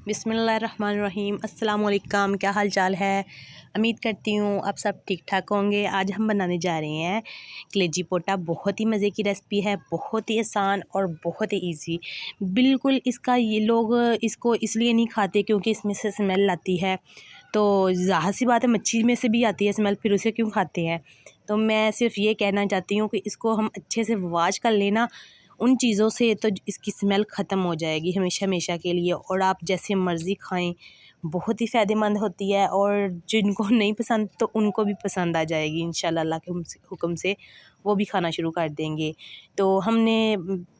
बिस्मिल्लाहिर्रहमानिर्रहीम। अस्सलाम वालेकुम। क्या हाल चाल है? उम्मीद करती हूँ आप सब ठीक ठाक होंगे। आज हम बनाने जा रहे हैं कलेजी पोटा। बहुत ही मज़े की रेसिपी है, बहुत ही आसान और बहुत ही इजी। बिल्कुल इसका ये लोग इसको इसलिए नहीं खाते क्योंकि इसमें से स्मेल आती है। तो ज़ाहिर सी बात है, मच्छी में से भी आती है स्मेल, फिर उसे क्यों खाते हैं? तो मैं सिर्फ ये कहना चाहती हूँ कि इसको हम अच्छे से वॉश कर लेना उन चीज़ों से, तो इसकी स्मेल ख़त्म हो जाएगी हमेशा हमेशा के लिए, और आप जैसे मर्ज़ी खाएं। बहुत ही फ़ायदेमंद होती है और जिनको नहीं पसंद तो उनको भी पसंद आ जाएगी इंशाल्लाह। अल्लाह के हुक्म से वो भी खाना शुरू कर देंगे। तो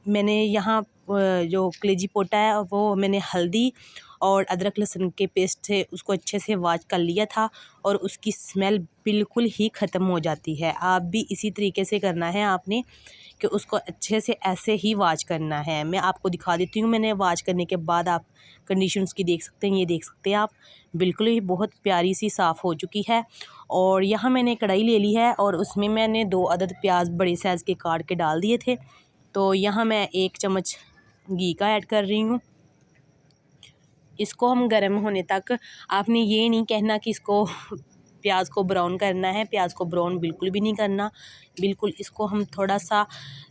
मैंने यहाँ जो कलेजी पोटा है वो मैंने हल्दी और अदरक लहसुन के पेस्ट से उसको अच्छे से वॉश कर लिया था, और उसकी स्मेल बिल्कुल ही ख़त्म हो जाती है। आप भी इसी तरीके से करना है आपने, कि उसको अच्छे से ऐसे ही वॉश करना है। मैं आपको दिखा देती हूँ। मैंने वॉश करने के बाद आप कंडीशन उसकी देख सकते हैं। ये देख सकते हैं आप, बिल्कुल ही बहुत प्यारी सी साफ़ हो चुकी है। और यहाँ मैंने कढ़ाई ले ली है और उसमें मैंने 2 अदद प्याज बड़े साइज़ के काट के डाल दिए थे। तो यहाँ मैं 1 चम्मच घी का ऐड कर रही हूँ। इसको हम गर्म होने तक, आपने ये नहीं कहना कि इसको प्याज को ब्राउन करना है। प्याज को ब्राउन बिल्कुल भी नहीं करना। बिल्कुल इसको हम थोड़ा सा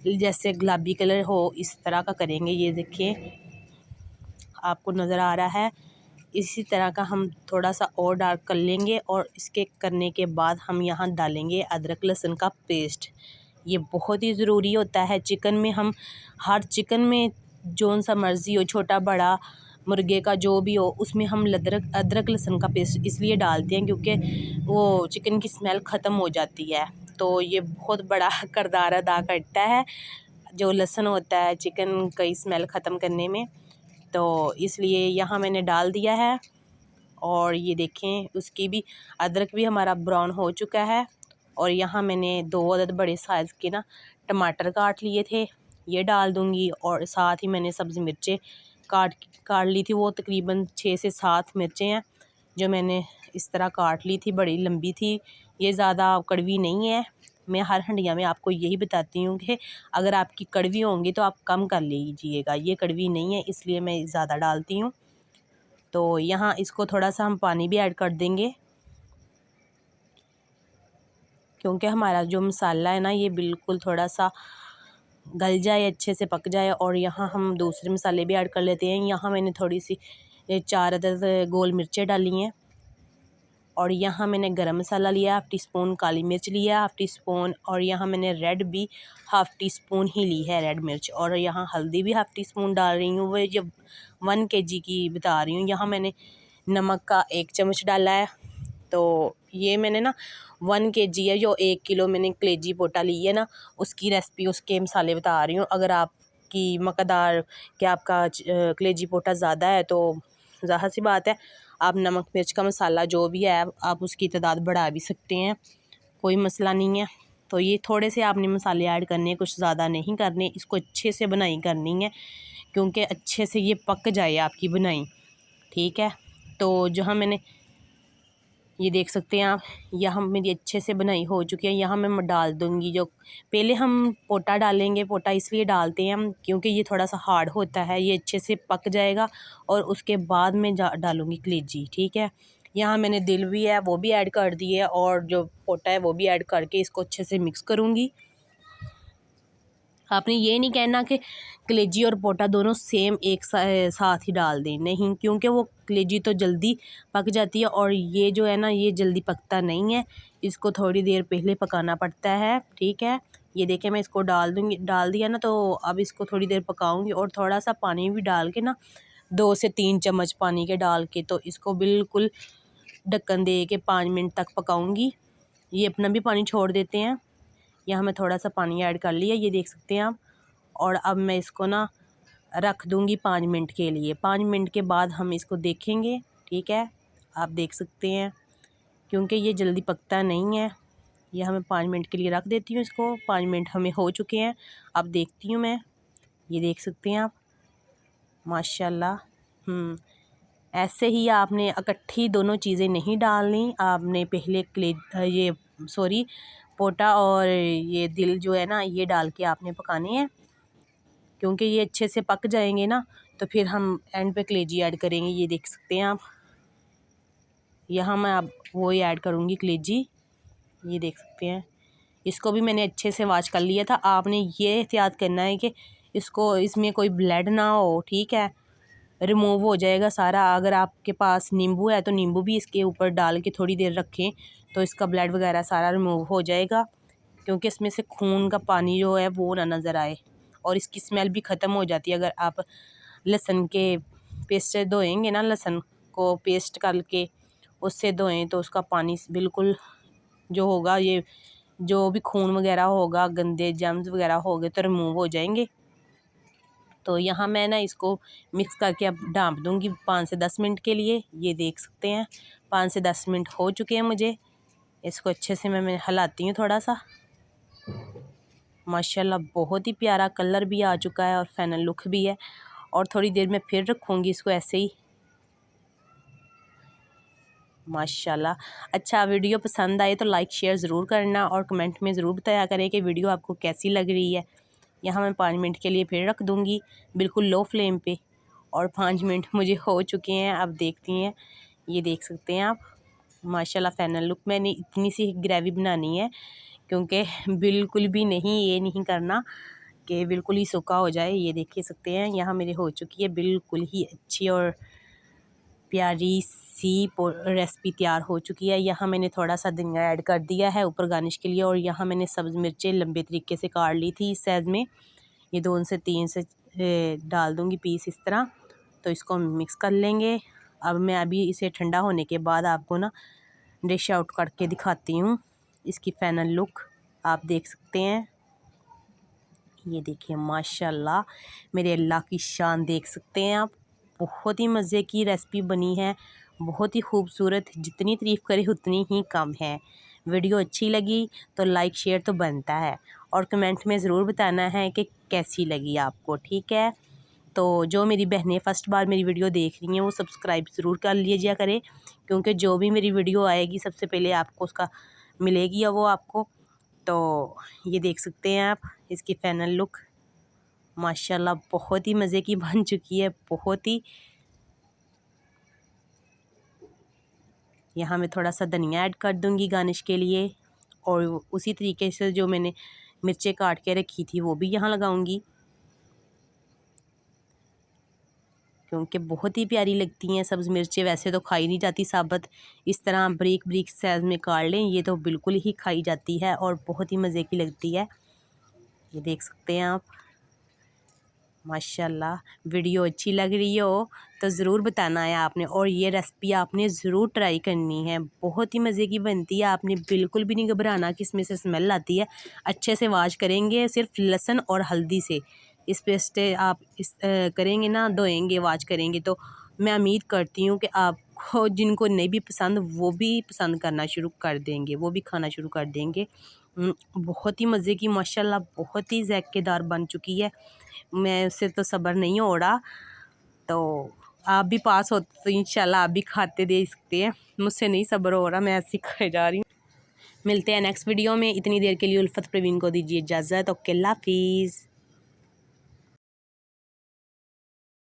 जैसे गुलाबी कलर हो इस तरह का करेंगे। ये देखिए आपको नज़र आ रहा है, इसी तरह का हम थोड़ा सा और डार्क कर लेंगे। और इसके करने के बाद हम यहाँ डालेंगे अदरक लहसुन का पेस्ट। ये बहुत ही ज़रूरी होता है चिकन में। हम हर चिकन में जौन सा मर्ज़ी हो, छोटा बड़ा मुर्गे का जो भी हो, उसमें हम अदरक लहसुन का पेस्ट इसलिए डालते हैं क्योंकि वो चिकन की स्मेल ख़त्म हो जाती है। तो ये बहुत बड़ा किरदार अदा करता है जो लहसुन होता है चिकन की स्मेल ख़त्म करने में। तो इसलिए यहाँ मैंने डाल दिया है। और ये देखें उसकी भी, अदरक भी हमारा ब्राउन हो चुका है। और यहाँ मैंने 2 अदद बड़े साइज़ के टमाटर काट लिए थे, ये डाल दूँगी। और साथ ही मैंने सब्ज़ी मिर्चें काट ली थी, वो तकरीबन 6 से 7 मिर्चें हैं जो मैंने इस तरह काट ली थी, बड़ी लंबी थी। ये ज़्यादा कड़वी नहीं है। मैं हर हंडिया में आपको यही बताती हूँ कि अगर आपकी कड़वी होंगी तो आप कम कर लीजिएगा। ये कड़वी नहीं है इसलिए मैं ज़्यादा डालती हूँ। तो यहाँ इसको थोड़ा सा हम पानी भी ऐड कर देंगे क्योंकि हमारा जो मसाला है ना, ये बिल्कुल थोड़ा सा गल जाए, अच्छे से पक जाए। और यहाँ हम दूसरे मसाले भी ऐड कर लेते हैं। यहाँ मैंने थोड़ी सी 4 अदद गोल मिर्चें डाली हैं। और यहाँ मैंने गरम मसाला लिया, 1/2 टीस्पून काली मिर्च लिया, 1/2 टीस्पून। और यहाँ मैंने रेड भी 1/2 टीस्पून ही ली है, रेड मिर्च। और यहाँ हल्दी भी 1/2 टीस्पून डाल रही हूँ। वो जब 1 kg की बता रही हूँ। यहाँ मैंने नमक का 1 चम्मच डाला है। तो ये मैंने 1 kg है, जो 1 किलो मैंने कलेजी पोटा ली है ना, उसकी रेसिपी उसके मसाले बता रही हूँ। अगर आपकी मकदार कि आपका कलेजी पोटा ज़्यादा है तो ज़ाहिर सी बात है आप नमक मिर्च का मसाला जो भी है आप उसकी तादाद बढ़ा भी सकते हैं, कोई मसला नहीं है। तो ये थोड़े से आपने मसाले ऐड करने, कुछ ज़्यादा नहीं करने। इसको अच्छे से बनाई करनी है क्योंकि अच्छे से ये पक जाए आपकी बनाई, ठीक है। तो जहाँ मैंने ये देख सकते हैं आप, यहाँ मेरी अच्छे से बनाई हो चुकी है। यहाँ मैं डाल दूँगी, जो पहले हम पोटा डालेंगे। पोटा इसलिए डालते हैं हम क्योंकि ये थोड़ा सा हार्ड होता है, ये अच्छे से पक जाएगा। और उसके बाद में डालूँगी कलेजी, ठीक है। यहाँ मैंने दिल भी है वो भी ऐड कर दिए, और जो पोटा है वो भी ऐड करके इसको अच्छे से मिक्स करूँगी। आपने ये नहीं कहना कि कलेजी और पोटा दोनों सेम एक साथ ही डाल दें, नहीं, क्योंकि वो कलेजी तो जल्दी पक जाती है और ये जो है ना, ये जल्दी पकता नहीं है। इसको थोड़ी देर पहले पकाना पड़ता है, ठीक है। ये देखें मैं इसको डाल दिया ना, तो अब इसको थोड़ी देर पकाऊंगी। और थोड़ा सा पानी भी डाल के 2 से 3 चम्मच पानी के डाल के, तो इसको बिल्कुल ढक्कन दे के 5 मिनट तक पकाऊंगी। ये अपना भी पानी छोड़ देते हैं। यहाँ मैं थोड़ा सा पानी ऐड कर लिया, ये देख सकते हैं आप। और अब मैं इसको रख दूँगी 5 मिनट के लिए। 5 मिनट के बाद हम इसको देखेंगे, ठीक है। आप देख सकते हैं क्योंकि ये जल्दी पकता नहीं है। ये हमें 5 मिनट के लिए रख देती हूँ इसको। 5 मिनट हमें हो चुके हैं। अब देखती हूँ मैं, ये देख सकते हैं आप, माशाल्लाह। ऐसे ही आपने इकट्ठी दोनों चीज़ें नहीं डालनी। आपने पहले पोटा और ये दिल जो है ना, ये डाल के आपने पकाने हैं क्योंकि ये अच्छे से पक जाएंगे ना, तो फिर हम एंड पे कलेजी ऐड करेंगे। ये देख सकते हैं आप, यहाँ मैं अब वही ऐड करूँगी कलेजी। ये देख सकते हैं, इसको भी मैंने अच्छे से वॉश कर लिया था। आपने ये एहतियात करना है कि इसमें कोई ब्लड ना हो, ठीक है, रिमूव हो जाएगा सारा। अगर आपके पास नींबू है तो नींबू भी इसके ऊपर डाल के थोड़ी देर रखें तो इसका ब्लड वगैरह सारा रिमूव हो जाएगा, क्योंकि इसमें से खून का पानी जो है वो ना नज़र आए और इसकी स्मेल भी ख़त्म हो जाती है। अगर आप लहसुन के पेस्ट से धोएंगे ना, लहसुन को पेस्ट करके उससे धोएं तो उसका पानी बिल्कुल जो होगा, ये जो भी खून वगैरह होगा, गंदे जर्म्स वगैरह हो गए तो रिमूव हो जाएंगे। तो यहाँ मैं ना इसको मिक्स करके अब ढाँप दूँगी 5 से 10 मिनट के लिए। ये देख सकते हैं 5 से 10 मिनट हो चुके हैं मुझे। इसको अच्छे से मैं हिलाती हूँ थोड़ा सा। माशाल्लाह बहुत ही प्यारा कलर भी आ चुका है और फाइनल लुक भी है। और थोड़ी देर में फिर रखूँगी इसको ऐसे ही। माशाल्लाह। अच्छा, वीडियो पसंद आए तो लाइक शेयर ज़रूर करना और कमेंट में ज़रूर बताया करें कि वीडियो आपको कैसी लग रही है। यहाँ मैं 5 मिनट के लिए फिर रख दूँगी बिल्कुल लो फ्लेम पे। और 5 मिनट मुझे हो चुके हैं, अब देखती हैं। ये देख सकते हैं आप, माशाल्लाह फाइनल लुक। मैंने इतनी सी ग्रेवी बनानी है क्योंकि बिल्कुल भी नहीं ये नहीं करना कि बिल्कुल ही सूखा हो जाए। ये देख सकते हैं यहाँ मेरी हो चुकी है बिल्कुल ही अच्छी और प्यारी सी रेसिपी तैयार हो चुकी है। यहाँ मैंने थोड़ा सा धनिया ऐड कर दिया है ऊपर गार्निश के लिए। और यहाँ मैंने सब्ज़ मिर्चें लंबे तरीके से काट ली थी इस साइज़ में। ये 2 से 3 से डाल दूँगी पीस इस तरह। तो इसको मिक्स कर लेंगे। अब मैं अभी इसे ठंडा होने के बाद आपको ना डिश आउट करके दिखाती हूँ। इसकी फाइनल लुक आप देख सकते हैं। ये देखिए माशाल्लाह, मेरे अल्लाह की शान देख सकते हैं आप। बहुत ही मज़े की रेसिपी बनी है, बहुत ही खूबसूरत। जितनी तारीफ़ करे उतनी ही कम है। वीडियो अच्छी लगी तो लाइक शेयर तो बनता है और कमेंट में ज़रूर बताना है कि कैसी लगी आपको, ठीक है। तो जो मेरी बहनें फ़र्स्ट बार मेरी वीडियो देख रही हैं वो सब्सक्राइब ज़रूर कर लीजिए करें, क्योंकि जो भी मेरी वीडियो आएगी सबसे पहले आपको उसका मिलेगी और वो आपको। तो ये देख सकते हैं आप इसकी फाइनल लुक। माशाल्लाह बहुत ही मज़े की बन चुकी है, बहुत ही। यहाँ मैं थोड़ा सा धनिया ऐड कर दूँगी गार्निश के लिए और उसी तरीके से जो मैंने मिर्चें काट के रखी थी वो भी यहाँ लगाऊंगी, क्योंकि बहुत ही प्यारी लगती हैं सब्ज़ मिर्चें। वैसे तो खाई नहीं जाती साबुत, इस तरह बारीक बारीक साइज़ में काट लें ये तो बिल्कुल ही खाई जाती है और बहुत ही मज़े की लगती है। ये देख सकते हैं आप। माशाल्लाह, वीडियो अच्छी लग रही हो तो ज़रूर बताना है आपने। और ये रेसिपी आपने ज़रूर ट्राई करनी है, बहुत ही मज़े की बनती है। आपने बिल्कुल भी नहीं घबराना कि इसमें से स्मेल आती है। अच्छे से वॉश करेंगे सिर्फ लहसुन और हल्दी से। इस पेस्ट आप इस करेंगे ना, धोएंगे वॉश करेंगे तो मैं उम्मीद करती हूँ कि आपको जिनको नहीं भी पसंद वो भी पसंद करना शुरू कर देंगे, वो भी खाना शुरू कर देंगे। बहुत ही मज़े की माशाल्लाह, बहुत ही ज़ायकेदार बन चुकी है। मैं उससे तो सब्र नहीं हो रहा। तो आप भी पास होते तो इंशाल्लाह आप भी खाते दे सकते हैं। मुझसे नहीं सब्र हो रहा, मैं ऐसे खाए जा रही हूँ। मिलते हैं नेक्स्ट वीडियो में। इतनी देर के लिए उल्फत प्रवीण को दीजिए इजाज़त। ओके, अल्लाह हाफिज़।